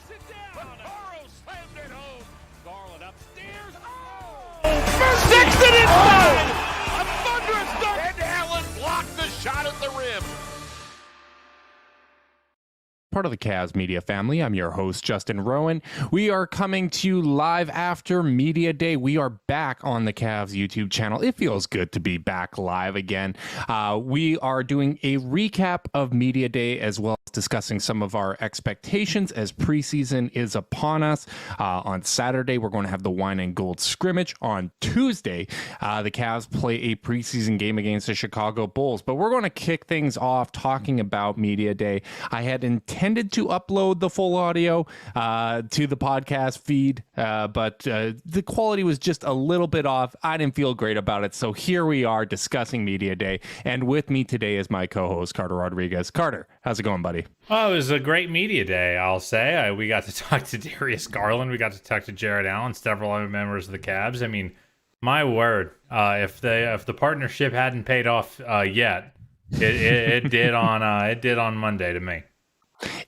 Slammed it home. Garland upstairs. Oh! Sexton inside! A thunderous dunk! And Allen blocked the shot at the rim. Part of the Cavs media family. I'm your host, Justin Rowan. We are coming to you live after Media Day. We are back on the Cavs YouTube channel. It feels good to be back live again. We are doing a recap of Media Day as well as discussing some of our expectations as preseason is upon us. On Saturday, we're going to have the wine and gold scrimmage. On Tuesday, the Cavs play a preseason game against the Chicago Bulls. But we're going to kick things off talking about Media Day. I had intended to upload the full audio to the podcast feed, but the quality was just a little bit off. I didn't feel great about it. So here we are discussing Media Day. And with me today is my co-host, Carter Rodriguez. Carter, how's it going, buddy? Oh, it was a great media day, I'll say. We got to talk to Darius Garland. We got to talk to Jared Allen, several other members of the Cavs. I mean, my word, if the partnership hadn't paid off yet, it did on Monday to me.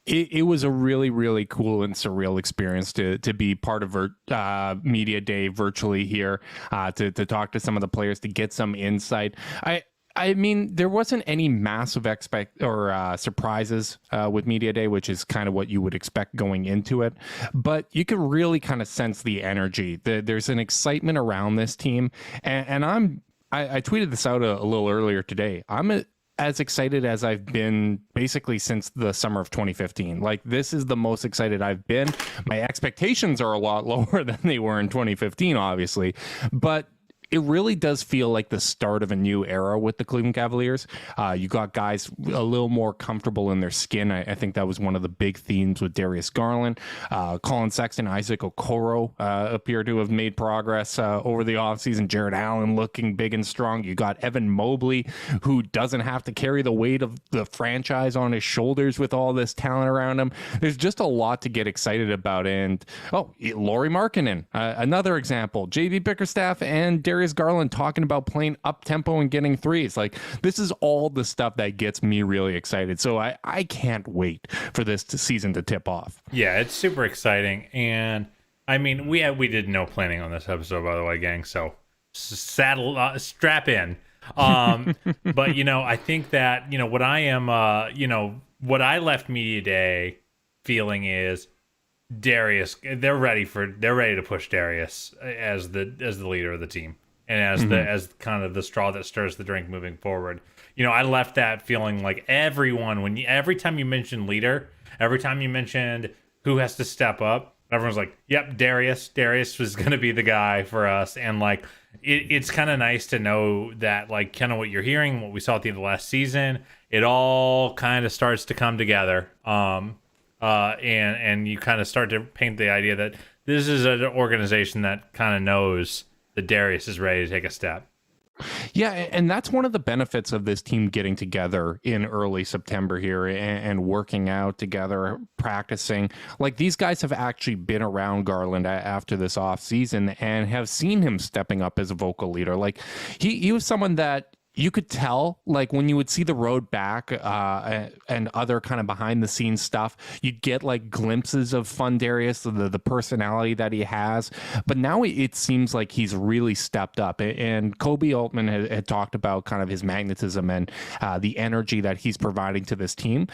It was a really, really cool and surreal experience to be part of Media Day virtually here, to talk to some of the players, to get some insight. I mean, there wasn't any massive surprises with Media Day, which is kind of what you would expect going into it. But you could really kind of sense the energy. There's an excitement around this team. And I tweeted this out a little earlier today. I'm as excited as I've been basically since the summer of 2015. Like, this is the most excited I've been. My expectations are a lot lower than they were in 2015, obviously. But it really does feel like the start of a new era with the Cleveland Cavaliers. You got guys a little more comfortable in their skin. I think that was one of the big themes with Darius Garland. Colin Sexton, Isaac Okoro appear to have made progress over the offseason. Jared Allen looking big and strong. You got Evan Mobley, who doesn't have to carry the weight of the franchise on his shoulders with all this talent around him. There's just a lot to get excited about. And, Lauri Markkanen, another example. JB Bickerstaff and Darius Garland talking about playing up tempo and getting threes. Like, this is all the stuff that gets me really excited. So I can't wait for this season to tip off. Yeah, it's super exciting. And I mean, we did no planning on this episode, by the way, gang. So strap in. But I think that what I am, what I left Media Day feeling is Darius. They're ready to push Darius as the leader of the team. And as kind of the straw that stirs the drink moving forward. I left that feeling like every time you mentioned leader, every time you mentioned who has to step up, everyone's like, yep, Darius was going to be the guy for us. And like, it's kind of nice to know that, like, kind of what you're hearing, what we saw at the end of last season, it all kind of starts to come together. And you kind of start to paint the idea that this is an organization that kind of knows that Darius is ready to take a step. Yeah, and that's one of the benefits of this team getting together in early September here and working out together, practicing. Like, these guys have actually been around Garland after this offseason and have seen him stepping up as a vocal leader. Like, he was someone that you could tell, like, when you would see the road back and other kind of behind the scenes stuff, you'd get like glimpses of Fun Darius, the personality that he has. But now it seems like he's really stepped up. And Kobe Altman had talked about kind of his magnetism and the energy that he's providing to this team.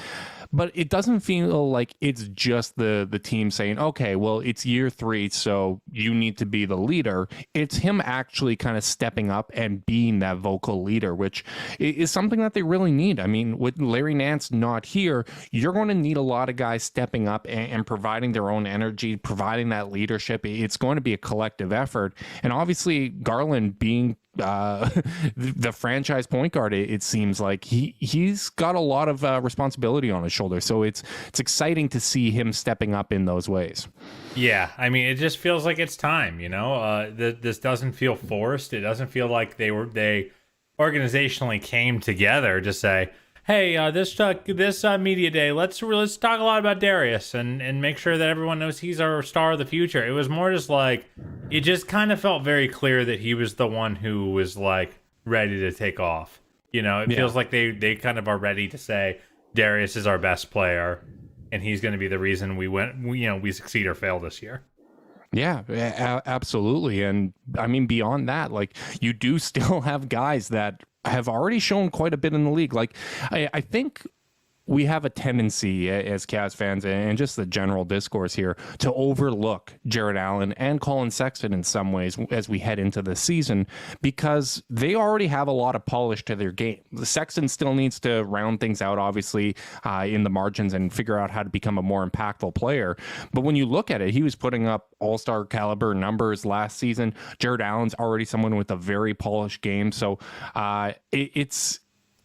But it doesn't feel like it's just the team saying, okay, well, it's year 3, so you need to be the leader. It's him actually kind of stepping up and being that vocal leader, which is something that they really need. I mean, with Larry Nance not here, you're going to need a lot of guys stepping up and providing their own energy, providing that leadership. It's going to be a collective effort. And obviously, Garland being the franchise point guard, it seems like he's got a lot of responsibility on his shoulders. So it's exciting to see him stepping up in those ways. Yeah, I mean, it just feels like it's time. This doesn't feel forced. It doesn't feel like they organizationally came together to say, hey, this media day, let's talk a lot about Darius and make sure that everyone knows he's our star of the future. It was more just like, it just kind of felt very clear that he was the one who was like ready to take off. It feels like they kind of are ready to say Darius is our best player, and he's going to be the reason we succeed or fail this year. Yeah, absolutely. And I mean, beyond that, like, you do still have guys that have already shown quite a bit in the league. Like, I think we have a tendency as Cavs fans and just the general discourse here to overlook Jared Allen and Colin Sexton in some ways as we head into the season, because they already have a lot of polish to their game. The Sexton still needs to round things out, obviously, in the margins and figure out how to become a more impactful player. But when you look at it, he was putting up all-star caliber numbers last season. Jared Allen's already someone with a very polished game. So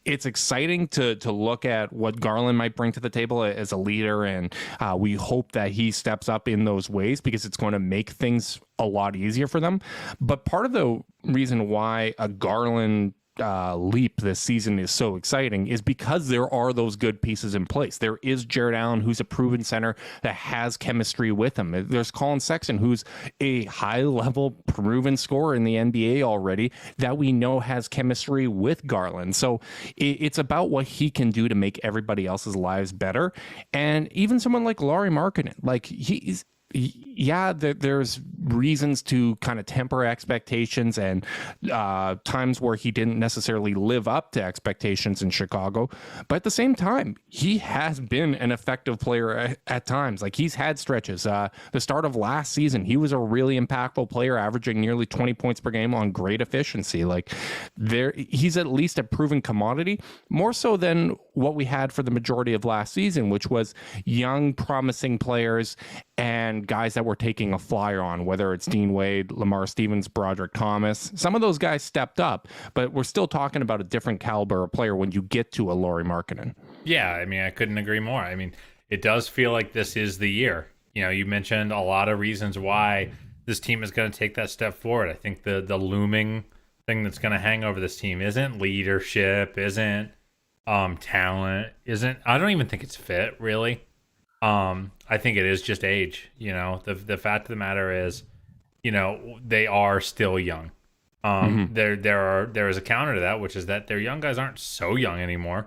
it's exciting to look at what Garland might bring to the table as a leader, and we hope that he steps up in those ways because it's going to make things a lot easier for them. But part of the reason why a Garland leap this season is so exciting is because there are those good pieces in place. There is Jared Allen, who's a proven center that has chemistry with him. There's Colin Sexton, who's a high-level proven scorer in the NBA already that we know has chemistry with Garland. So it's about what he can do to make everybody else's lives better. And even someone like Lauri Markkanen, like, there's reasons to kind of temper expectations and times where he didn't necessarily live up to expectations in Chicago. But at the same time, he has been an effective player at times. Like, he's had stretches. The start of last season, he was a really impactful player, averaging nearly 20 points per game on great efficiency. Like, he's at least a proven commodity, more so than what we had for the majority of last season, which was young, promising players and guys that were taking a flyer on, whether it's Dean Wade, Lamar Stevens, Broderick Thomas. Some of those guys stepped up, but we're still talking about a different caliber of player when you get to a Lauri Markkanen. Yeah, I mean, I couldn't agree more. I mean, it does feel like this is the year. You know, you mentioned a lot of reasons why this team is going to take that step forward. I think the looming thing that's going to hang over this team isn't leadership, isn't talent, I don't even think it's fit, really. I think it is just age. You know, the fact of the matter is, you know, they are still young. There is a counter to that, which is that their young guys aren't so young anymore.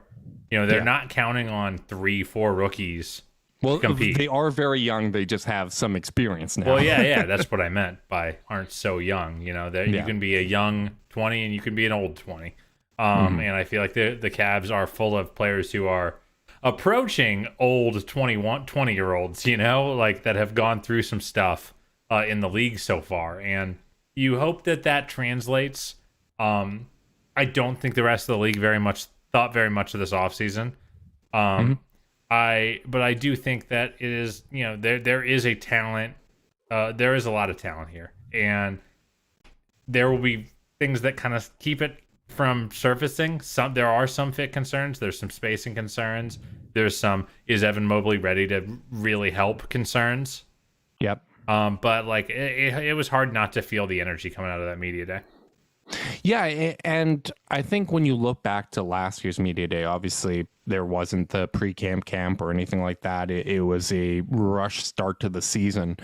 You know, they're not counting on 3-4 rookies to compete. They are very young. They just have some experience now. Well, yeah, that's what I meant by aren't so young. You know, that you can be a young 20 and you can be an old 20. And I feel like the Cavs are full of players who are approaching old 20-year-olds, you know, like that have gone through some stuff in the league so far. And you hope that translates. I don't think the rest of the league thought very much of this offseason. But I do think that it is, you know, there is a talent. There is a lot of talent here. And there will be things that kind of keep it from surfacing. There are some fit concerns. There's some spacing concerns. There's some, is Evan Mobley ready to really help concerns? Yep. But like it was hard not to feel the energy coming out of that media day. Yeah, and I think when you look back to last year's media day, obviously there wasn't the camp or anything like that. It was a rush start to the season.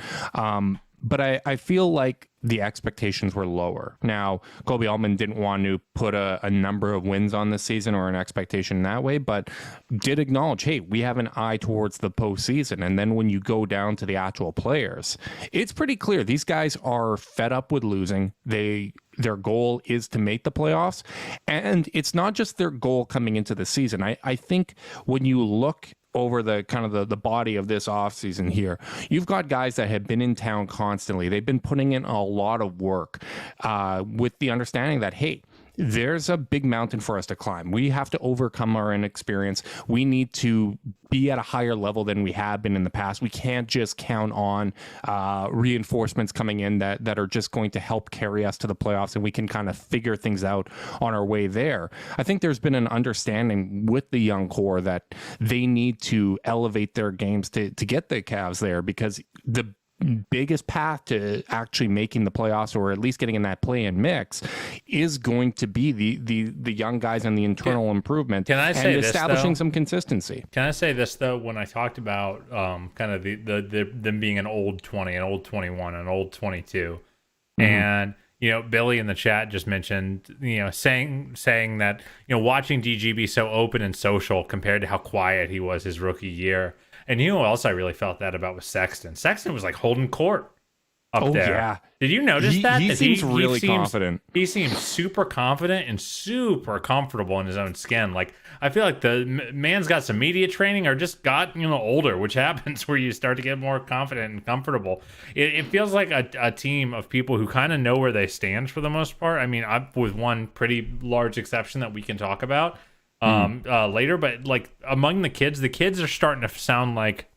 But I feel like the expectations were lower. Now, Kobe Altman didn't want to put a number of wins on this season or an expectation that way, but did acknowledge, hey, we have an eye towards the postseason. And then when you go down to the actual players, it's pretty clear these guys are fed up with losing. Their goal is to make the playoffs. And it's not just their goal coming into the season. I think when you look over the kind of the body of this offseason here, you've got guys that have been in town constantly. They've been putting in a lot of work with the understanding that, hey, there's a big mountain for us to climb. We have to overcome our inexperience. We need to be at a higher level than we have been in the past. We can't just count on reinforcements coming in that are just going to help carry us to the playoffs and we can kind of figure things out on our way there. I think there's been an understanding with the young core that they need to elevate their games to get the Cavs there, because the biggest path to actually making the playoffs, or at least getting in that play-in mix, is going to be the young guys and the internal improvement. Can I say and establishing this, some consistency? Can I say this though? When I talked about kind of them being an old 20, an old 21, an old 22, and Billy in the chat just mentioned, saying that, watching DG be so open and social compared to how quiet he was his rookie year. And you know what else I really felt that about was Sexton. Sexton was like holding court up there. Yeah. Did you notice that? He seems really confident. He seems super confident and super comfortable in his own skin. Like, I feel like the man's got some media training or just got, older, which happens where you start to get more confident and comfortable. It feels like a team of people who kind of know where they stand for the most part. I mean, with one pretty large exception that we can talk about later. But, like, among the kids are starting to sound like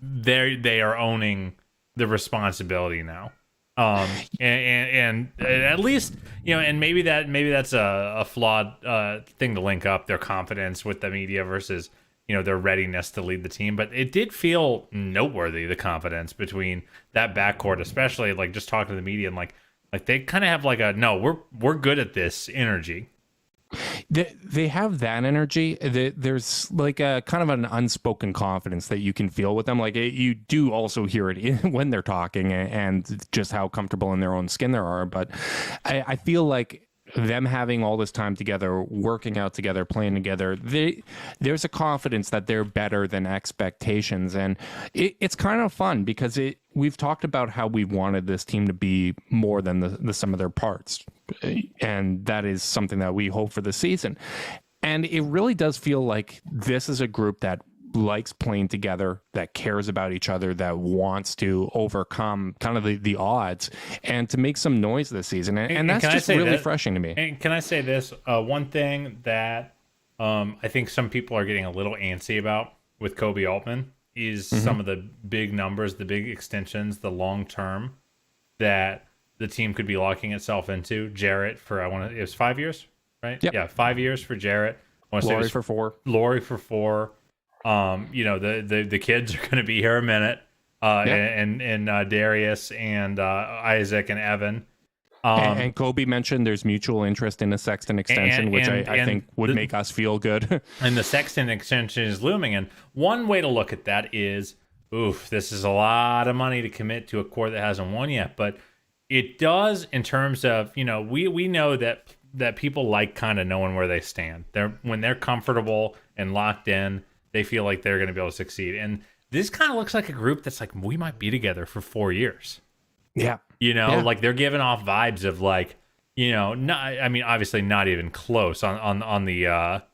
they are owning the responsibility now. And at least, and maybe that's a flawed thing to link up their confidence with the media versus, their readiness to lead the team. But it did feel noteworthy, the confidence between that backcourt, especially like just talking to the media and like they kind of have like no, we're good at this energy. They have that energy. There's like a kind of an unspoken confidence that you can feel with them. Like you do also hear it when they're talking and just how comfortable in their own skin they are. But I feel like them having all this time together, working out together, playing together, there's a confidence that they're better than expectations. And it's kind of fun because we've talked about how we wanted this team to be more than the sum of their parts. And that is something that we hope for the season. And it really does feel like this is a group that likes playing together, that cares about each other, that wants to overcome kind of the odds and to make some noise this season. And that's just really refreshing to me. And can I say this? One thing that I think some people are getting a little antsy about with Kobe Altman is some of the big numbers, the big extensions, the long term that the team could be locking itself into. Jarrett it was 5 years, right? Yep. Yeah, 5 years for Jarrett. Laurie for 4. Laurie for 4. The kids are going to be here a minute. And Darius and Isaac and Evan. And Kobe mentioned there's mutual interest in the Sexton extension, which I think would make us feel good. And the Sexton extension is looming. And one way to look at that is, this is a lot of money to commit to a core that hasn't won yet. But it does in terms of, we know that people like kind of knowing where they stand. When they're comfortable and locked in, they feel like they're going to be able to succeed. And this kind of looks like a group that's like, we might be together for 4 years. Yeah. Like they're giving off vibes of like, obviously not even close on the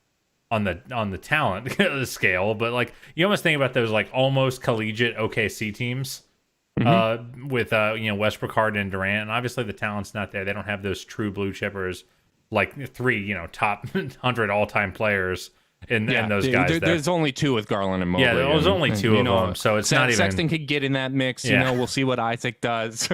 talent scale, but like you almost think about those like almost collegiate OKC teams with Westbrook, Harden, and Durant. And obviously the talent's not there. They don't have those true blue chippers, like 3 top 100 all-time players. And those guys. There's only 2 with Garland and Mobley. Yeah, there's only 2 of them, so it's not even. Sexton could get in that mix. We'll see what Isaac does.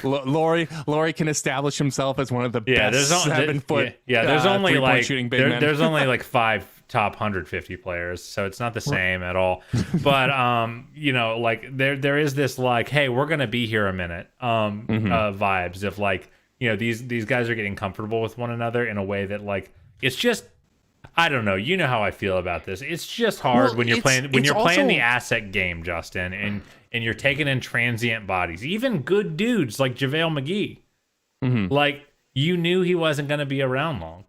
Laurie can establish himself as one of the best 7 foot. There's only like shooting big men. There's only like 5 top 150 players, so it's not the same at all. But like there is this like, hey, we're gonna be here a minute vibes of like, these guys are getting comfortable with one another in a way that like it's just. I don't know. You know how I feel about this. It's just hard when you're playing the asset game, Justin, and you're taking in transient bodies, even good dudes like JaVale McGee. Like you knew he wasn't going to be around long.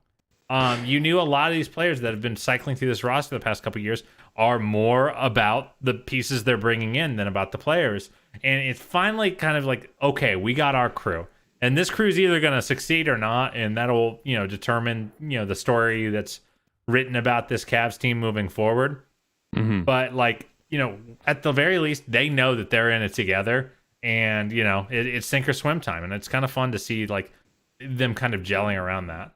You knew a lot of these players that have been cycling through this roster the past couple of years are more about the pieces they're bringing in than about the players. And it's finally kind of like, okay, we got our crew. And this crew's either going to succeed or not, and that'll, determine, the story that's written about this Cavs team moving forward. But like, at the very least, they know that they're in it together, and it's sink or swim time, and it's kind of fun to see like them kind of gelling around that.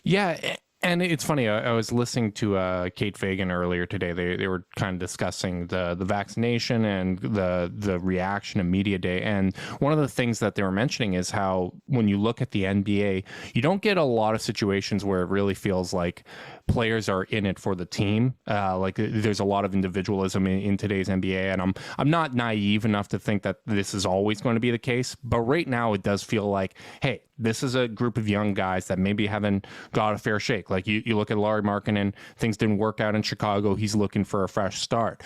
Yeah. And it's funny, I was listening to Kate Fagan earlier today. They were kind of discussing the vaccination and the reaction of media day. And one of the things that they were mentioning is how when you look at the NBA, you don't get a lot of situations where it really feels like players are in it for the team. Like there's a lot of individualism in today's NBA, and I'm not naive enough to think that this is always going to be the case. But right now, it does feel like, hey, this is a group of young guys that maybe haven't got a fair shake. Like you look at Lauri Markkanen, things didn't work out in Chicago. He's looking for a fresh start.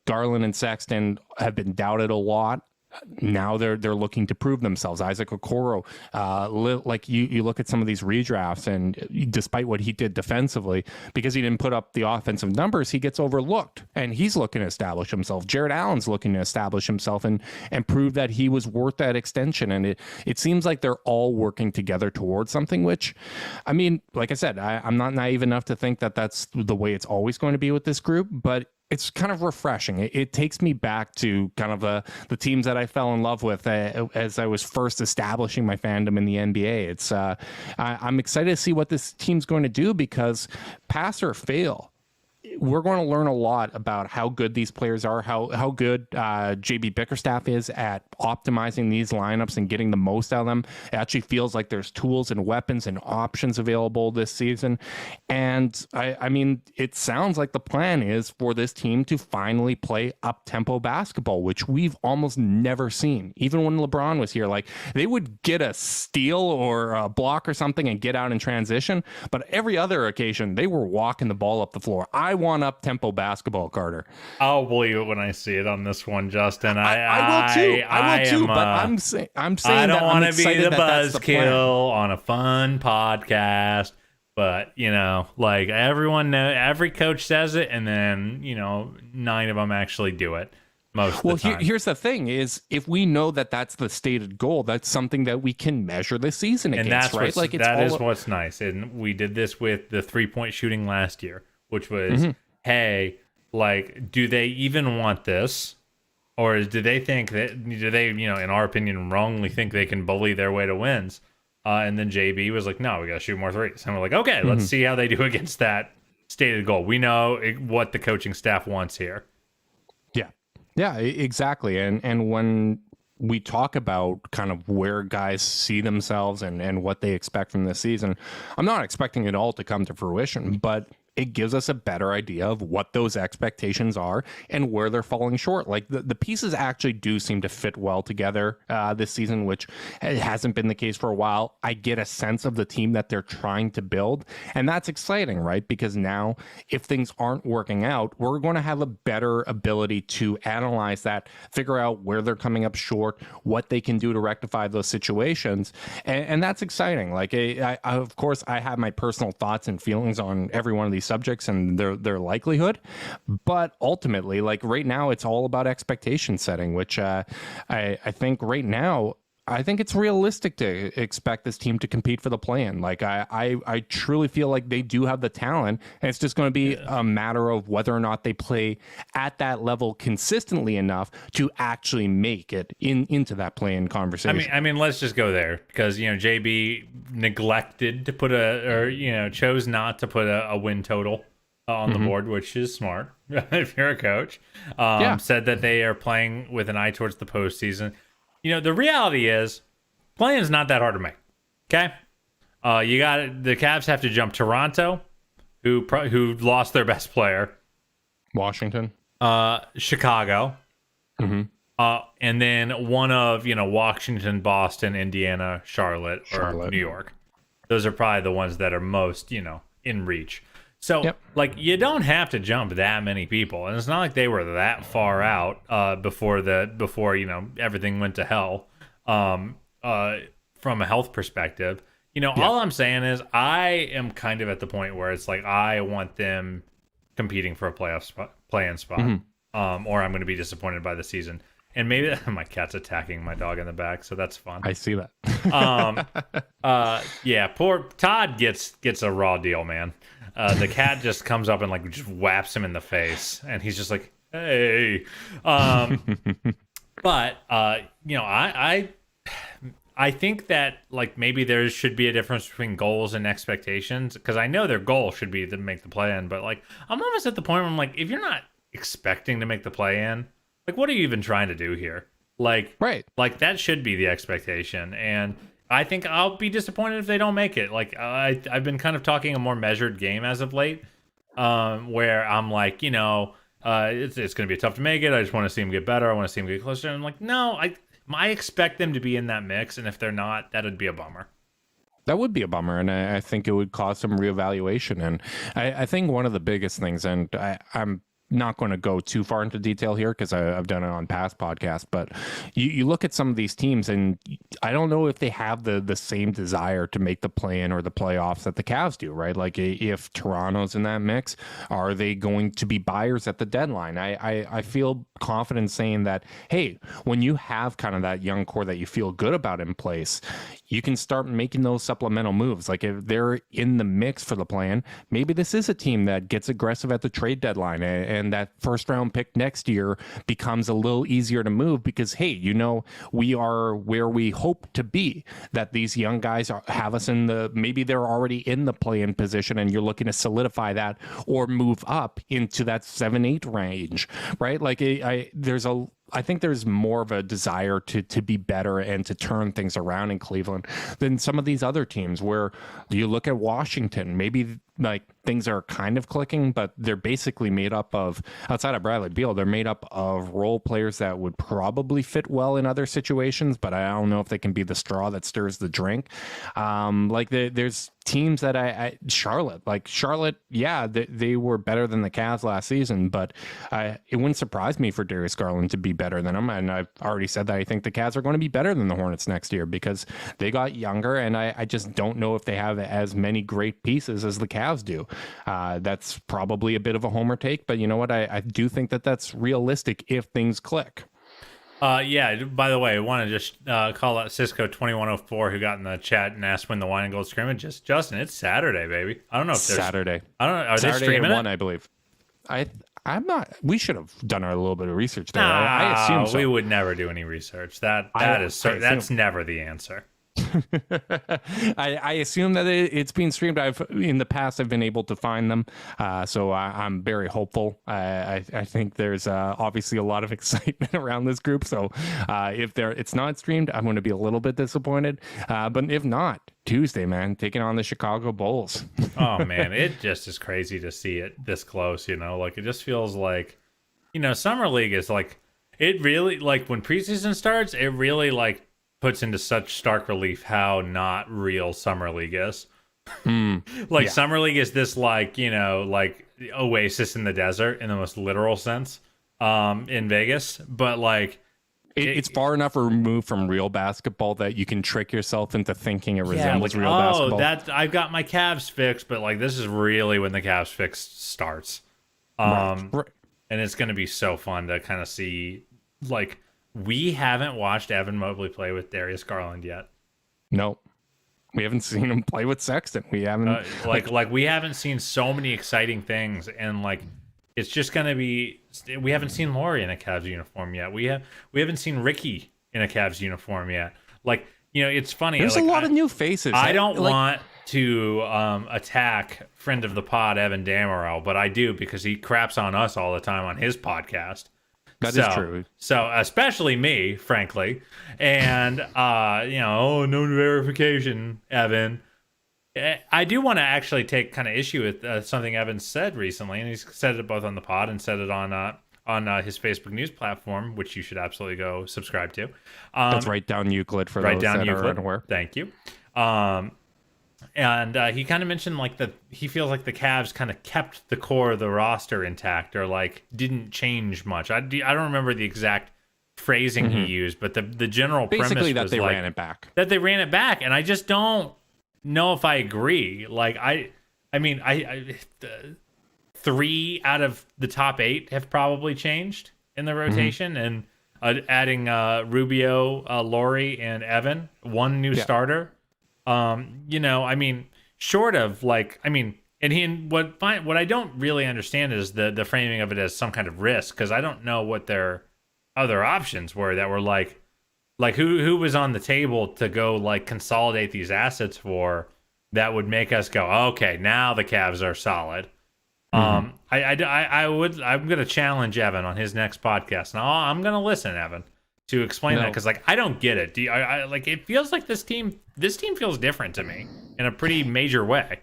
Garland and Sexton have been doubted a lot. now they're looking to prove themselves. Isaac Okoro, like you look at some of these redrafts, and despite what he did defensively, because he didn't put up the offensive numbers, he gets overlooked, and he's looking to establish himself. Jared Allen's looking to establish himself and prove that he was worth that extension. And it seems like they're all working together towards something, which, I mean, like I said, I'm not naive enough to think that that's the way it's always going to be with this group, but it's kind of refreshing. It takes me back to kind of the teams that I fell in love with as I was first establishing my fandom in the NBA. It's I'm excited to see what this team's going to do, because pass or fail, we're going to learn a lot about how good these players are, how good JB Bickerstaff is at optimizing these lineups and getting the most out of them. It actually feels like there's tools and weapons and options available this season. And I mean, it sounds like the plan is for this team to finally play up-tempo basketball, which we've almost never seen. Even when LeBron was here, like, they would get a steal or a block or something and get out in transition. But every other occasion, they were walking the ball up the floor. I want up-tempo basketball, Carter. I'll believe it when I see it on this one, Justin. I will too. I will too. But I'm saying I don't want to be the buzzkill on a fun podcast. But, you know, like, everyone knows, every coach says it, and then, you know, 9 of them actually do it most of the time. Here's the thing is, if we know that that's the stated goal, that's something that we can measure the season against, and that's right? Like, that is what's nice. And we did this with the 3-point shooting last year, which was, hey, like, do they even want this? Or do they think that, you know, in our opinion, wrongly think they can bully their way to wins? And then JB was like, no, we got to shoot more threes. And we're like, okay, let's see how they do against that stated goal. We know what the coaching staff wants here. Yeah, exactly. And when we talk about kind of where guys see themselves and what they expect from this season, I'm not expecting it all to come to fruition, but it gives us a better idea of what those expectations are and where they're falling short. Like, the pieces actually do seem to fit well together this season, which hasn't been the case for a while. I get a sense of the team that they're trying to build, and that's exciting, right? Because now, if things aren't working out, we're going to have a better ability to analyze that, figure out where they're coming up short, what they can do to rectify those situations, and that's exciting. Like, of course, I have my personal thoughts and feelings on every one of these subjects and their likelihood, but ultimately, like, right now, it's all about expectation setting, which I think right now, I think it's realistic to expect this team to compete for the play-in. Like, I truly feel like they do have the talent, and it's just going to be a matter of whether or not they play at that level consistently enough to actually make it into that play-in conversation. I mean, let's just go there, because, you know, JB neglected to put chose not to put a win total on the board, which is smart if you're a coach. Said that they are playing with an eye towards the postseason. You know, the reality is, playing is not that hard to make. Okay, the Cavs have to jump Toronto, who lost their best player, Washington, Chicago, and then one of, you know, Washington, Boston, Indiana, Charlotte, or New York. Those are probably the ones that are most, you know, in reach. So, like, you don't have to jump that many people, and it's not like they were that far out before you know, everything went to hell. From a health perspective, you know, all I'm saying is I am kind of at the point where it's like I want them competing for a play-in spot, or I'm going to be disappointed by the season. And maybe my cat's attacking my dog in the back, so that's fun. I see that. Yeah, poor Todd gets a raw deal, man. The cat just comes up and, like, just whaps him in the face, and he's just like, hey. But you know, I think that, like, maybe there should be a difference between goals and expectations, because I know their goal should be to make the play-in, but, like, I'm almost at the point where I'm like, if you're not expecting to make the play-in, like, what are you even trying to do here? Like, right. Like, that should be the expectation, and I think I'll be disappointed if they don't make it. Like, I've been kind of talking a more measured game as of late, where I'm like, you know, it's going to be tough to make it. I just want to see them get better. I want to see them get closer. And I'm like, no, I expect them to be in that mix, and if they're not, that would be a bummer. That would be a bummer, and I think it would cause some reevaluation. And I think one of the biggest things, and I'm not going to go too far into detail here because I've done it on past podcasts, but you look at some of these teams and I don't know if they have the same desire to make the play-in or the playoffs that the Cavs do, right? Like if Toronto's in that mix, are they going to be buyers at the deadline? I feel confident saying that, hey, when you have kind of that young core that you feel good about in place, you can start making those supplemental moves. Like if they're in the mix for the plan, maybe this is a team that gets aggressive at the trade deadline and that first round pick next year becomes a little easier to move because, hey, we are where we hope to be, that these young guys have us maybe they're already in the play-in position and you're looking to solidify that or move up into that 7-8 range, right? Like I think there's more of a desire to be better and to turn things around in Cleveland than some of these other teams where you look at Washington, maybe like things are kind of clicking, but they're basically made up of, outside of Bradley Beal, they're made up of role players that would probably fit well in other situations, but I don't know if they can be the straw that stirs the drink. There's teams that Charlotte, yeah, they were better than the Cavs last season, but it wouldn't surprise me for Darius Garland to be better than them. And I've already said that I think the Cavs are going to be better than the Hornets next year because they got younger, and I just don't know if they have as many great pieces as the Cavs do. That's probably a bit of a homer take, but you know what? I do think that that's realistic if things click. Yeah, by the way, I want to just call out Cisco 2104 who got in the chat and asked when the wine and gold scrimmage is. Justin, it's Saturday, baby. I don't know if there's Saturday. I don't know. Are Saturday they streaming at 1, it? I believe. I'm not. We should have done a little bit of research there. I assume so. We would never do any research. That's never the answer. I assume that it's being streamed. In the past I've been able to find them, so I'm very hopeful. I think there's obviously a lot of excitement around this group. So if it's not streamed, I'm going to be a little bit disappointed. But if not, Tuesday, man, taking on the Chicago Bulls. Oh man, it just is crazy to see it this close. Like it just feels like, summer league is like, it really, like when preseason starts, it really like puts into such stark relief how not real summer league is. Summer league is this like oasis in the desert in the most literal sense in Vegas, but like it's far enough removed from real basketball that you can trick yourself into thinking it resembles real basketball. I've got my Cavs fix, but like this is really when the Cavs fix starts. Right. And it's going to be so fun to kind of see, like, we haven't watched Evan Mobley play with Darius Garland yet. No, we haven't seen him play with Sexton. We haven't we haven't seen so many exciting things, and like it's just gonna be. We haven't seen Laurie in a Cavs uniform yet. We haven't seen Ricky in a Cavs uniform yet. Like, it's funny. There's a lot of new faces. I don't want to attack friend of the pod Evan Dammarell, but I do because he craps on us all the time on his podcast. That is true. So especially me, frankly, and no verification, Evan. I do want to actually take kind of issue with something Evan said recently, and he's said it both on the pod and said it on his Facebook news platform, which you should absolutely go subscribe to. That's Right Down Euclid for those that are unaware. Thank you. And he kind of mentioned like that he feels like the Cavs kind of kept the core of the roster intact or like didn't change much. I don't remember the exact phrasing he used, but the general basically premise was they like, ran it back. That they ran it back, and I just don't know if I agree. Like I mean 3 out of the top 8 have probably changed in the rotation, and adding Rubio, Laurie, and Evan, one new starter. I mean, short of like, I mean, and what I don't really understand is the framing of it as some kind of risk, because I don't know what their other options were that were like who was on the table to go like consolidate these assets for that would make us go, okay, now the Cavs are solid. I'm gonna challenge Evan on his next podcast, and I'm gonna listen, Evan, to explain that, because like I don't get it. Like it feels like this team feels different to me in a pretty major way.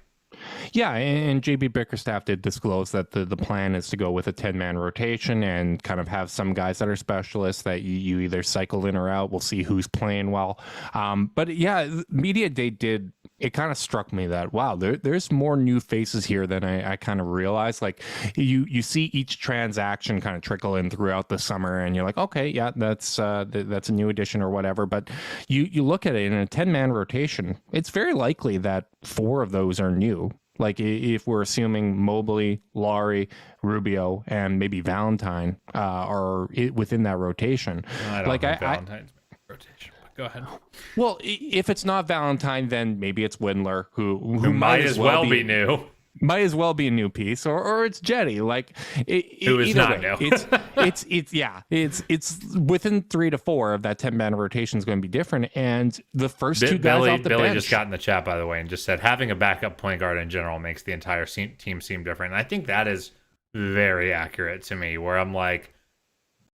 Yeah, and JB Bickerstaff did disclose that the plan is to go with a 10-man rotation and kind of have some guys that are specialists that you either cycle in or out. We'll see who's playing well. But yeah, media day it kind of struck me that, wow, there's more new faces here than I kind of realized. Like you see each transaction kind of trickle in throughout the summer and you're like, okay, yeah, that's a new addition or whatever. But you look at it in a 10-man rotation, it's very likely that 4 of those are new. Like if we're assuming Mobley, Laurie, Rubio, and maybe Valentine are within that rotation. I don't think Valentine's rotation. But go ahead. Well, if it's not Valentine, then maybe it's Windler, who might as well be new. Might as well be a new piece, or it's Jetty. Like who is not new. it's within 3 to 4 of that 10-man rotation is going to be different. And the first 2 guys off the Billy bench just got in the chat, by the way, and just said having a backup point guard in general makes the entire team seem different. And I think that is very accurate to me. Where I'm like,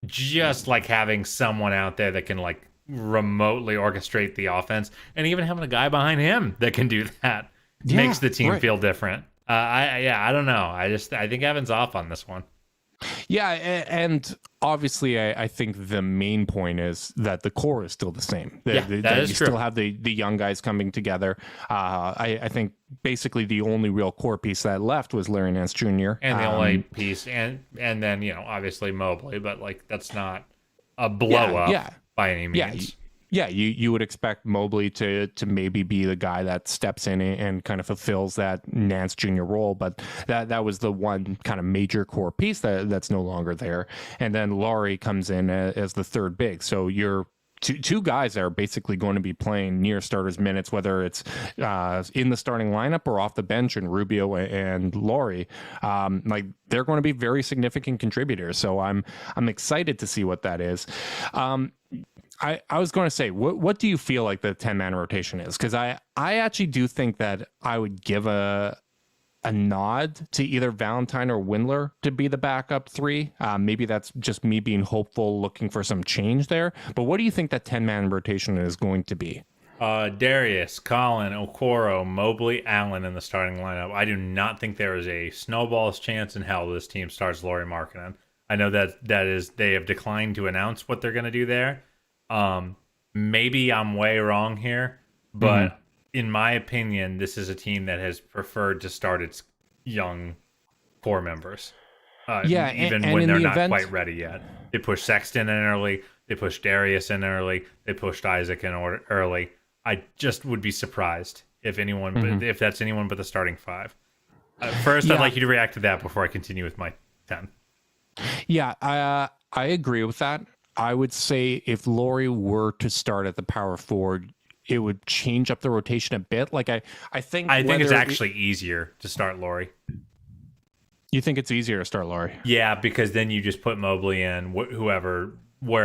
just like having someone out there that can like remotely orchestrate the offense, and even having a guy behind him that can do that makes the team feel different. I don't know. I think Evan's off on this one. Yeah, and obviously, I think the main point is that the core is still the same. That is true. Still have the young guys coming together. I think basically the only real core piece that left was Larry Nance Jr. And the only piece, and then obviously Mobley, but like that's not a blow up by any means. Yeah, you would expect Mobley to maybe be the guy that steps in and kind of fulfills that Nance Jr. role, but that was the one kind of major core piece that's no longer there. And then Laurie comes in as the third big. So you're two guys that are basically going to be playing near starters minutes, whether it's in the starting lineup or off the bench, and Rubio and Laurie, like they're going to be very significant contributors. So I'm excited to see what that is. I was going to say, what do you feel like the 10-man rotation is? Because I actually do think that I would give a nod to either Valentine or Windler to be the backup 3. Maybe that's just me being hopeful, looking for some change there. But what do you think that 10-man rotation is going to be? Darius, Colin, Okoro, Mobley, Allen in the starting lineup. I do not think there is a snowball's chance in hell this team starts Lauri Markkanen. I know that is they have declined to announce what they're going to do there. Maybe I'm way wrong here, but in my opinion, this is a team that has preferred to start its young core members. Even when they're not quite ready yet. They pushed Sexton in early. They pushed Darius in early. They pushed Isaac in early. I just would be surprised if anyone, if that's anyone but the starting 5. First, I'd like you to react to that before I continue with my 10. Yeah, I agree with that. I would say if Laurie were to start at the power forward, it would change up the rotation a bit. Like I think it's actually easier to start Laurie. You think it's easier to start Laurie? Yeah, because then you just put Mobley in wherever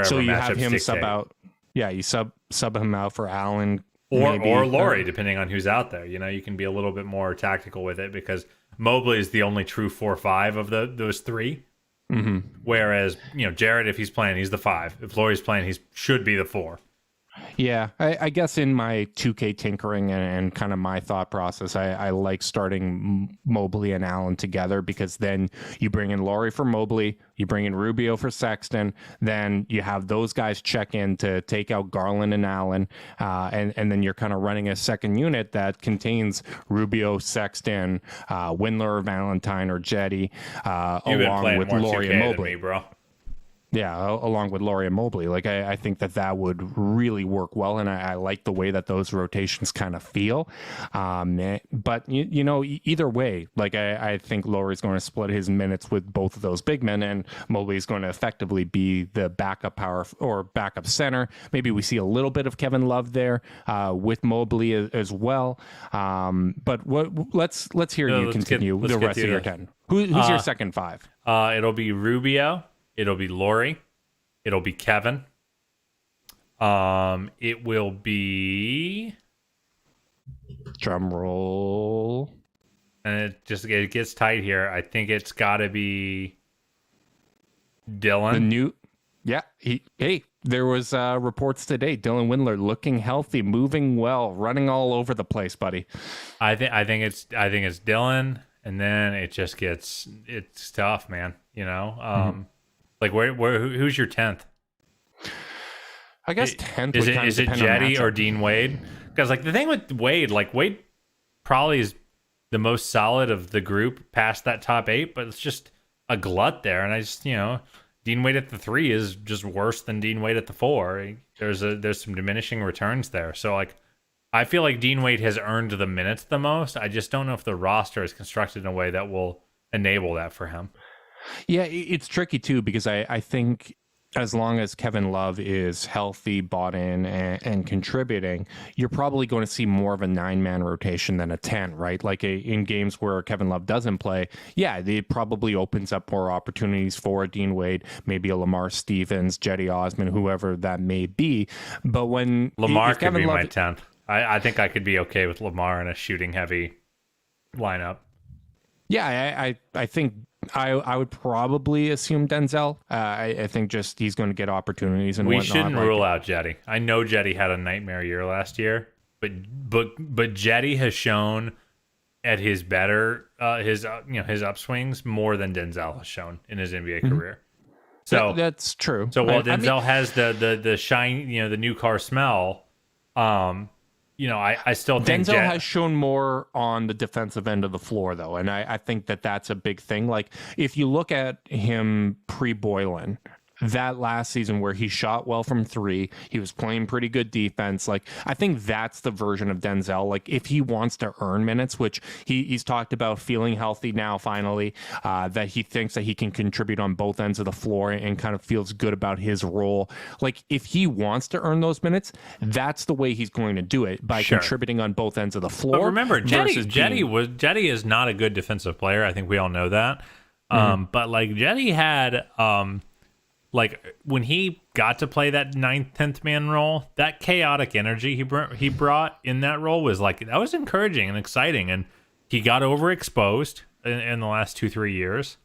so you have him dictate. Sub out. Yeah, you sub him out for Allen or Laurie, depending on who's out there. You can be a little bit more tactical with it because Mobley is the only true 4-5 of those 3. Whereas, Jared, if he's playing, he's the 5. If Laurie's playing, he should be the 4. Yeah, I guess in my 2K tinkering and kind of my thought process, I like starting Mobley and Allen together because then you bring in Laurie for Mobley, you bring in Rubio for Sexton, then you have those guys check in to take out Garland and Allen, and then you're kind of running a second unit that contains Rubio, Sexton, Windler, Valentine, or Jetty, along with Laurie and Mobley. Me, bro. Yeah, along with Laurie and Mobley. Like, I think that would really work well, and I like the way that those rotations kind of feel. But, either way, like, I think Laurie's going to split his minutes with both of those big men, and Mobley's going to effectively be the backup power or backup center. Maybe we see a little bit of Kevin Love there with Mobley as well. But let's hear you continue the rest of your 10. Who's your second 5? It'll be Rubio. It'll be Laurie. It'll be Kevin. It will be drum roll. And it gets tight here. I think it's got to be Dylan. The new, yeah. there was reports today. Dylan Windler looking healthy, moving well, running all over the place, buddy. I think it's Dylan, and then it's tough, man. Like who's your 10th? I guess 10th is it Jetty or Dean Wade? Because like the thing with Wade, like Wade probably is the most solid of the group past that top 8, but it's just a glut there, and I just Dean Wade at the 3 is just worse than Dean Wade at the 4. There's some diminishing returns there. So like I feel like Dean Wade has earned the minutes the most. I just don't know if the roster is constructed in a way that will enable that for him. Yeah, it's tricky too, because I think as long as Kevin Love is healthy, bought in, and contributing, you're probably going to see more of a 9-man rotation than a 10, right? Like in games where Kevin Love doesn't play, yeah, it probably opens up more opportunities for Dean Wade, maybe a Lamar Stevens, Jetty Osman, whoever that may be. But when Lamar could be my 10th, I think I could be okay with Lamar in a shooting heavy lineup. Yeah, I think I would probably assume Denzel. I think just he's going to get opportunities and we whatnot. Shouldn't rule out Jetty. I know Jetty had a nightmare year last year, but Jetty has shown at his better his upswings more than Denzel has shown in his NBA career. So that's true. So while Denzel has the shine, the new car smell, I still think Denzel has shown more on the defensive end of the floor, though, and I think that's a big thing. Like, if you look at him pre-Boylan, that last season where he shot well from 3, he was playing pretty good defense. Like, I think that's the version of Denzel. Like, if he wants to earn minutes, which he's talked about feeling healthy now, finally, that he thinks that he can contribute on both ends of the floor and kind of feels good about his role. Like, if he wants to earn those minutes, that's the way he's going to do it, by contributing on both ends of the floor. But remember, Jetty is not a good defensive player. I think we all know that. But like Jetty had like when he got to play that 9th, 10th man role, that chaotic energy he brought in that role was like, that was encouraging and exciting. And he got overexposed in the last 2-3 years.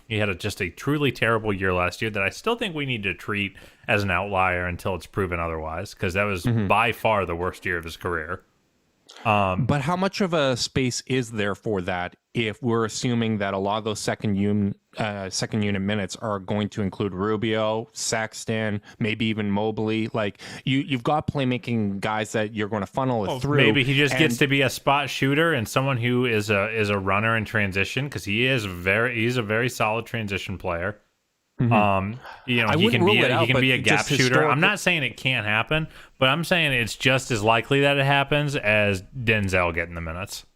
He had just a truly terrible year last year that I still think we need to treat as an outlier until it's proven otherwise, because that was by far the worst year of his career. But how much of a space is there for that if we're assuming that a lot of those second unit minutes are going to include Rubio, Sexton, maybe even Mobley? Like you've got playmaking guys that you're going to funnel it through. Maybe he just gets to be a spot shooter and someone who is a runner in transition, because he's a very solid transition player. He can be a gap shooter. I'm not saying it can't happen, but I'm saying it's just as likely that it happens as Denzel getting the minutes.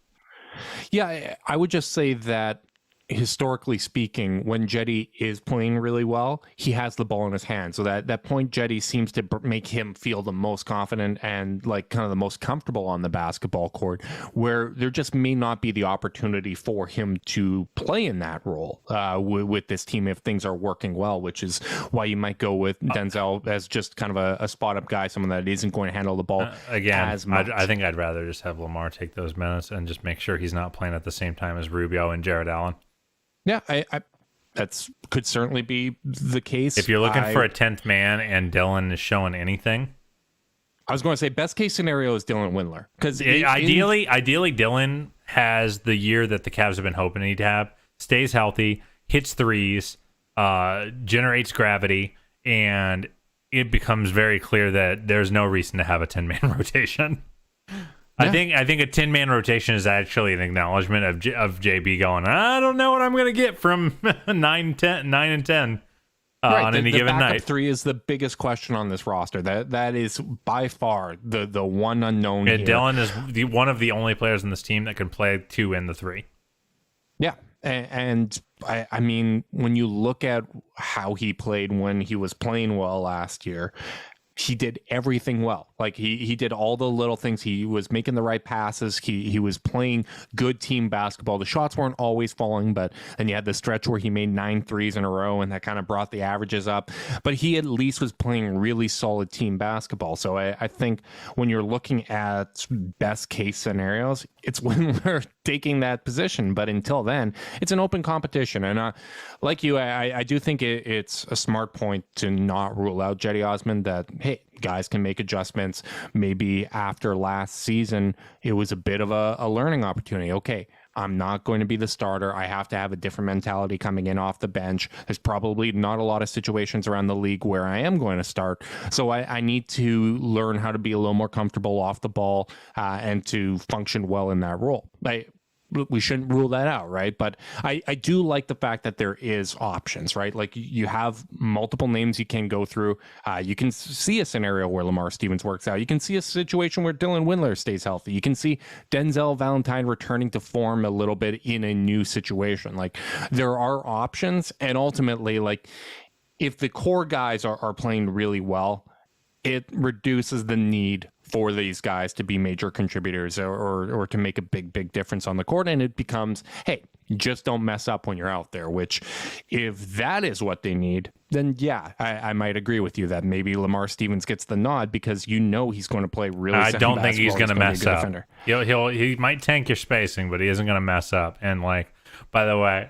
Yeah, I would just say that historically speaking, when Jetty is playing really well, he has the ball in his hand. So that point Jetty seems to make him feel the most confident and like kind of the most comfortable on the basketball court, where there just may not be the opportunity for him to play in that role with this team if things are working well, which is why you might go with Denzel as just kind of a spot-up guy, someone that isn't going to handle the ball as much. I think I'd rather just have Lamar take those minutes and just make sure he's not playing at the same time as Rubio and Jared Allen. Yeah, I that's could certainly be the case. If you're looking for a 10th man and Dylan is showing anything, I was going to say best case scenario is Dylan Windler, because ideally Dylan has the year that the Cavs have been hoping he'd have, stays healthy, hits threes, generates gravity, and it becomes very clear that there's no reason to have a 10-man rotation. Yeah. I think a 10-man rotation is actually an acknowledgement of JB going, I don't know what I'm going to get from 9 and 10 on any given night. 3 is the biggest question on this roster. That is by far the one unknown here. Dylan is one of the only players in this team that can play 2 and the 3. Yeah. And I mean, when you look at how he played when he was playing well last year, he did everything well. Like he did all the little things. He was making the right passes. He was playing good team basketball. The shots weren't always falling, but then you had the stretch where he made 9 threes in a row, and that kind of brought the averages up. But he at least was playing really solid team basketball. So I think when you're looking at best case scenarios, it's Windler, taking that position. But until then, it's an open competition. And like you, I do think it's a smart point to not rule out Jetty Osman, that, hey, guys can make adjustments. Maybe after last season, it was a bit of a learning opportunity. Okay, I'm not going to be the starter. I have to have a different mentality coming in off the bench. There's probably not a lot of situations around the league where I am going to start. So I need to learn how to be a little more comfortable off the ball and to function well in that role. We shouldn't rule that out, right? But I do like the fact that there is options, right? Like, you have multiple names you can go through. You can see a scenario where Lamar Stevens works out. You can see a situation where Dylan Windler stays healthy. You can see Denzel Valentine returning to form a little bit in a new situation. Like, there are options, and ultimately, like, if the core guys are playing really well, it reduces the need for these guys to be major contributors or to make a big difference on the court. And it becomes, hey, just don't mess up when you're out there, which, if that is what they need, then yeah, I might agree with you that maybe Lamar Stevens gets the nod, because he's going to play really sound basketball. I don't think he's going to mess up. He might tank your spacing, but he isn't going to mess up. And, like, by the way,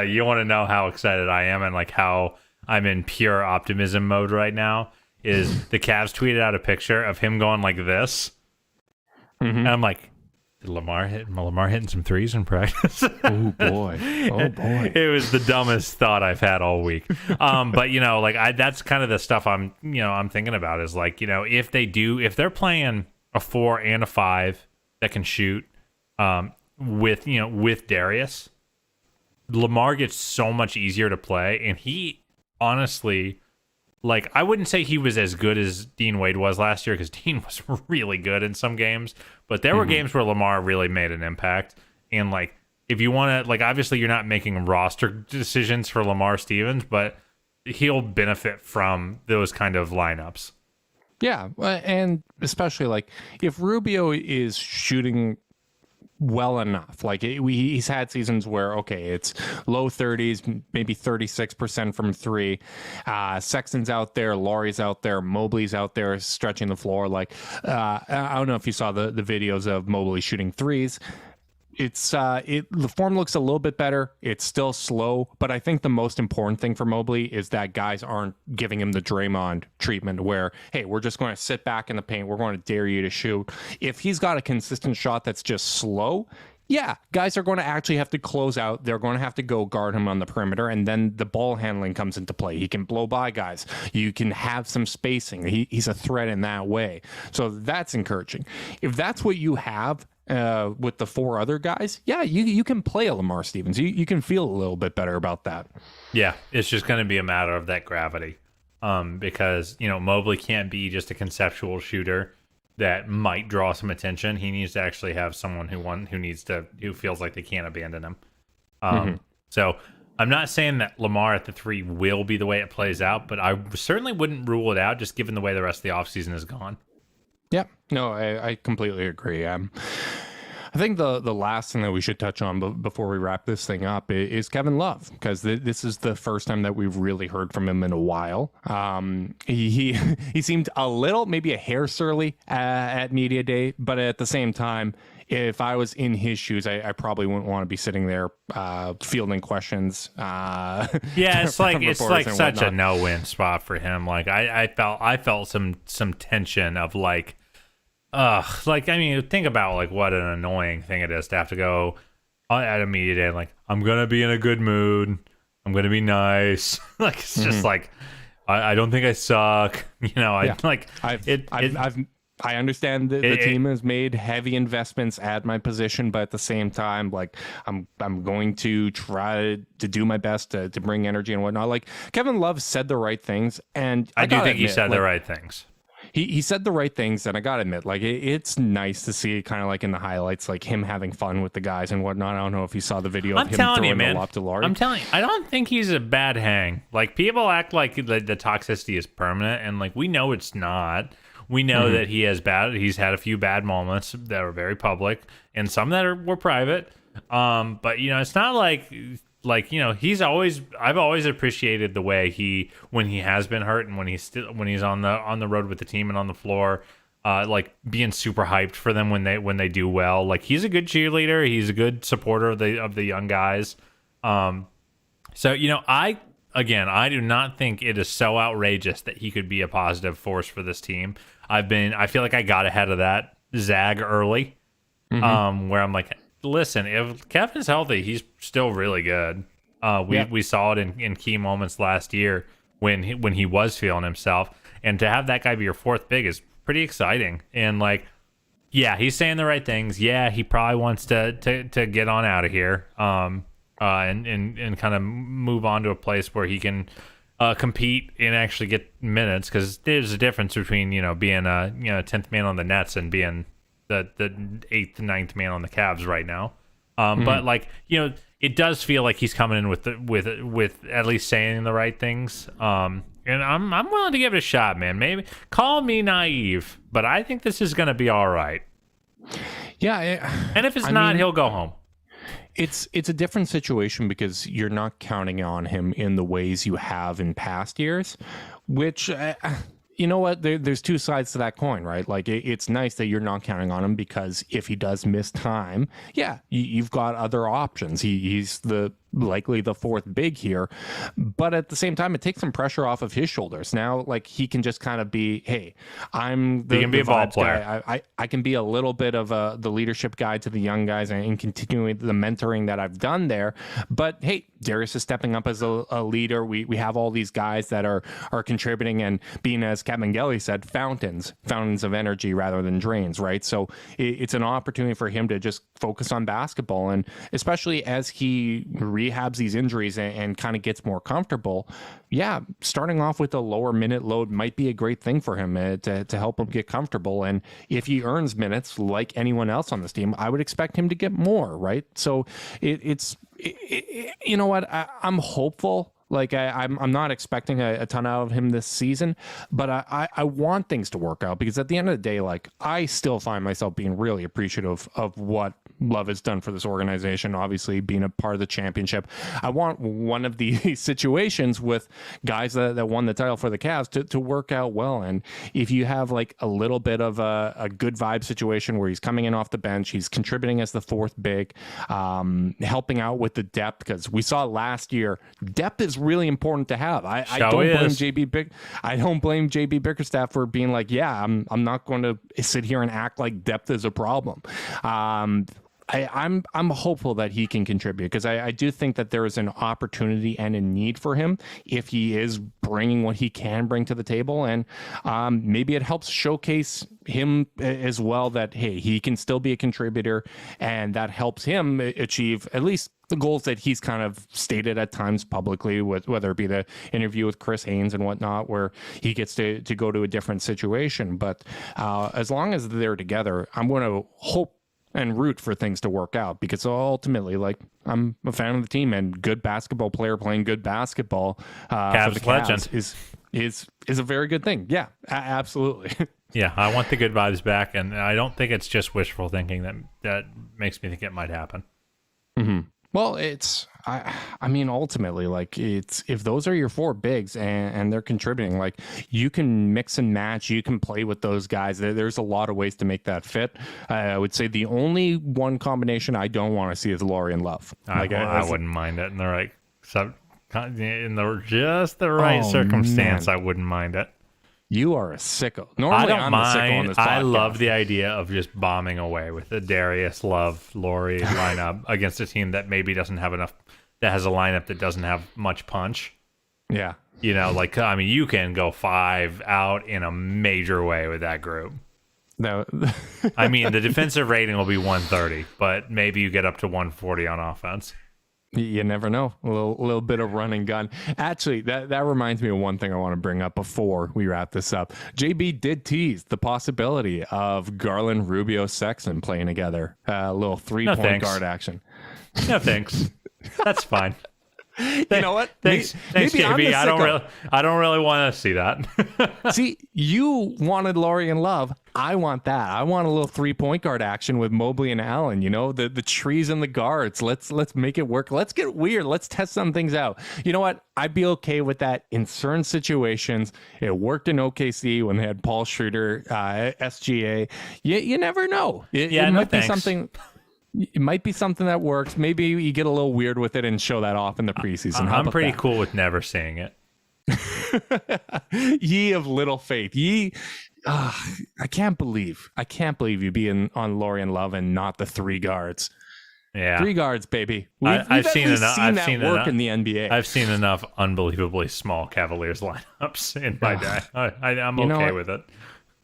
you want to know how excited I am and, like, how I'm in pure optimism mode right now? Is the Cavs tweeted out a picture of him going like this, and I'm like, did Lamar hitting some threes in practice? Oh boy! It was the dumbest thought I've had all week. But like, that's kind of the stuff I'm thinking about, is like, if they're playing a 4 and a 5 that can shoot, with Darius, Lamar gets so much easier to play, and he honestly. Like, I wouldn't say he was as good as Dean Wade was last year, because Dean was really good in some games. But there were games where Lamar really made an impact. And, like, if you want to, like, obviously you're not making roster decisions for Lamar Stevens, but he'll benefit from those kind of lineups. Yeah, and especially, like, if Rubio is shooting well enough, like, he's had seasons where, okay, it's low 30s, maybe 36% from 3. Sexton's out there, Laurie's out there, Mobley's out there stretching the floor. Like, I don't know if you saw the videos of Mobley shooting threes. The form looks a little bit better. It's still slow, but I think the most important thing for Mobley is that guys aren't giving him the Draymond treatment where, hey, we're just going to sit back in the paint, we're going to dare you to shoot. If he's got a consistent shot that's just slow, yeah, guys are going to actually have to close out. They're going to have to go guard him on the perimeter, and then the ball handling comes into play. He can blow by guys. You can have some spacing. He's a threat in that way. So that's encouraging. If that's what you have with the 4 other guys, yeah, you can play a Lamar Stevens. You can feel a little bit better about that. Yeah, it's just going to be a matter of that gravity, because Mobley can't be just a conceptual shooter that might draw some attention. He needs to actually have someone who feels like they can't abandon him. So I'm not saying that Lamar at the 3 will be the way it plays out, but I certainly wouldn't rule it out, just given the way the rest of the offseason has gone. Yeah, no, I completely agree. I think the last thing that we should touch on before we wrap this thing up is Kevin Love, because this is the first time that we've really heard from him in a while. He seemed a little, maybe a hair surly at Media Day, but at the same time, if I was in his shoes, I probably wouldn't want to be sitting there fielding questions. Yeah, it's like such a no-win spot for him. Like I felt some tension of like. Like, I mean, think about like what an annoying thing it is to have to go at a media day. Like, I'm gonna be in a good mood. I'm gonna be nice. Like, it's just like, I don't think I suck. I understand that the team has made heavy investments at my position, but at the same time, like, I'm going to try to do my best to bring energy and whatnot. Like, Kevin Love said the right things, and I do think he said the right things. He said the right things, and I gotta admit, like, it's nice to see, kind of like in the highlights, like him having fun with the guys and whatnot. I don't know if you saw the video of him throwing the lob to Laurie. I'm telling you, I don't think he's a bad hang. Like, people act like the toxicity is permanent, and like, we know it's not. We know that he's had a few bad moments that were very public, and some that were private. But it's not like I've always appreciated the way when he has been hurt and when he's on the road with the team and on the floor, like being super hyped for them when they do well. Like he's a good cheerleader. He's a good supporter of the young guys. So I do not think it is so outrageous that he could be a positive force for this team. I feel like I got ahead of that zag early, where I'm like, listen, if Kevin's healthy, he's still really good. We saw it in key moments last year when he was feeling himself, and to have that guy be your fourth big is pretty exciting. And like, yeah, he's saying the right things. Yeah, he probably wants to get on out of here, and kind of move on to a place where he can compete and actually get minutes, because there's a difference between being a 10th man on the Nets and being the 8th, 9th man on the Cavs right now. But like it does feel like he's coming in with at least saying the right things. And I'm willing to give it a shot, man. Maybe call me naive, but I think this is going to be all right. Yeah, and if it's not, he'll go home. It's a different situation because you're not counting on him in the ways you have in past years, which you know what? There's two sides to that coin, right? Like it's nice that you're not counting on him, because if he does miss time, yeah, you've got other options. He's likely the fourth big here, but at the same time, it takes some pressure off of his shoulders. Now, like, he can just kind of be, hey, I'm the ball player. I can be a little bit of the leadership guy to the young guys and continuing the mentoring that I've done there. But hey, Darius is stepping up as a leader. We have all these guys that are contributing and being, as Kevin Gelly said, fountains of energy rather than drains, right? So it's an opportunity for him to just focus on basketball, and especially as he rehabs these injuries and kind of gets more comfortable. Yeah, starting off with a lower minute load might be a great thing for him to help him get comfortable. And if he earns minutes like anyone else on this team, I would expect him to get more, right? So it's you know what? I'm hopeful. Like I'm not expecting a ton out of him this season, but I want things to work out, because at the end of the day, like, I still find myself being really appreciative of what Love has done for this organization. Obviously, being a part of the championship, I want one of these situations with guys that won the title for the Cavs to work out well. And if you have like a little bit of a good vibe situation where he's coming in off the bench, he's contributing as the fourth big, helping out with the depth, because we saw last year depth is really important to have. I don't blame JB Bickerstaff for being like, yeah, I'm not going to sit here and act like depth is a problem. I'm hopeful that he can contribute, because I do think that there is an opportunity and a need for him if he is bringing what he can bring to the table. And maybe it helps showcase him as well, that, hey, he can still be a contributor, and that helps him achieve at least the goals that he's kind of stated at times publicly, with whether it be the interview with Chris Haynes and whatnot, where he gets to go to a different situation. But as long as they're together, I'm going to hope and root for things to work out, because ultimately, like, I'm a fan of the team, and good basketball player playing good basketball for the Cavs is a very good thing. Yeah, absolutely. Yeah, I want the good vibes back, and I don't think it's just wishful thinking that makes me think it might happen. Mm-hmm. Well, I mean, ultimately, like, it's, if those are your four bigs and they're contributing, like, you can mix and match, you can play with those guys. There's a lot of ways to make that fit. I would say the only one combination I don't want to see is Laurie and Love. Like, I wouldn't mind it in the right, just the right circumstance. Man. I wouldn't mind it. You are a sicko. Normally, I'm a sicko on this podcast. I love the idea of just bombing away with the Darius, Love, Laurie lineup against a team that maybe doesn't have enough, that has a lineup that doesn't have much punch. Yeah. Like, I mean, you can go 5 out in a major way with that group. No. I mean, the defensive rating will be 130, but maybe you get up to 140 on offense. You never know. A little bit of run and gun. Actually, that reminds me of one thing I want to bring up before we wrap this up. JB did tease the possibility of Garland, Rubio, Sexton playing together. A little 3-point guard action. No thanks. That's fine. You know what? Thanks, Maybe I'm the JB. sicko. I don't really want to see that. See, you wanted Laurie and Love. I want that. I want a little 3-point guard action with Mobley and Allen. You know, the trees and the guards. Let's make it work. Let's get weird. Let's test some things out. You know what? I'd be okay with that in certain situations. It worked in OKC when they had Paul Schroeder, SGA. You never know. It might be something. It might be something that works. Maybe you get a little weird with it and show that off in the preseason. I'm pretty cool with never seeing it. Ye of little faith. I can't believe you being on Laurie and Love and not the 3 guards. Yeah, 3 guards, baby. I've seen enough. I've that seen work enough in the NBA. I've seen enough unbelievably small Cavaliers lineups in my day. I'm okay with it.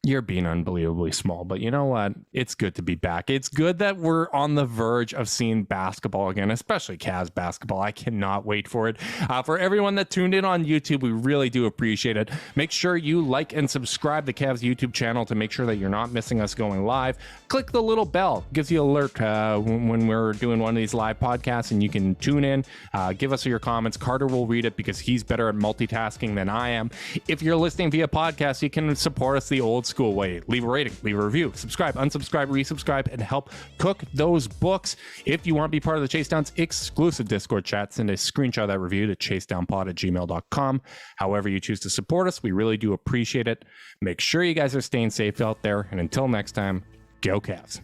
You're being unbelievably small, but you know what? It's good to be back. It's good that we're on the verge of seeing basketball again, especially Cavs basketball. I cannot wait for it. For everyone that tuned in on YouTube, we really do appreciate it. Make sure you like and subscribe to the Cavs YouTube channel to make sure that you're not missing us going live. Click the little bell. Gives you an alert when we're doing one of these live podcasts, and you can tune in. Give us your comments. Carter will read it because he's better at multitasking than I am. If you're listening via podcast, you can support us the old school way. Leave a rating, leave a review, subscribe, unsubscribe, resubscribe, and help cook those books. If you want to be part of the Chase Down's exclusive Discord chat, send a screenshot of that review to chasedownpod@gmail.com. However you choose to support us, we really do appreciate it. Make sure you guys are staying safe out there, and until next time, go Cavs.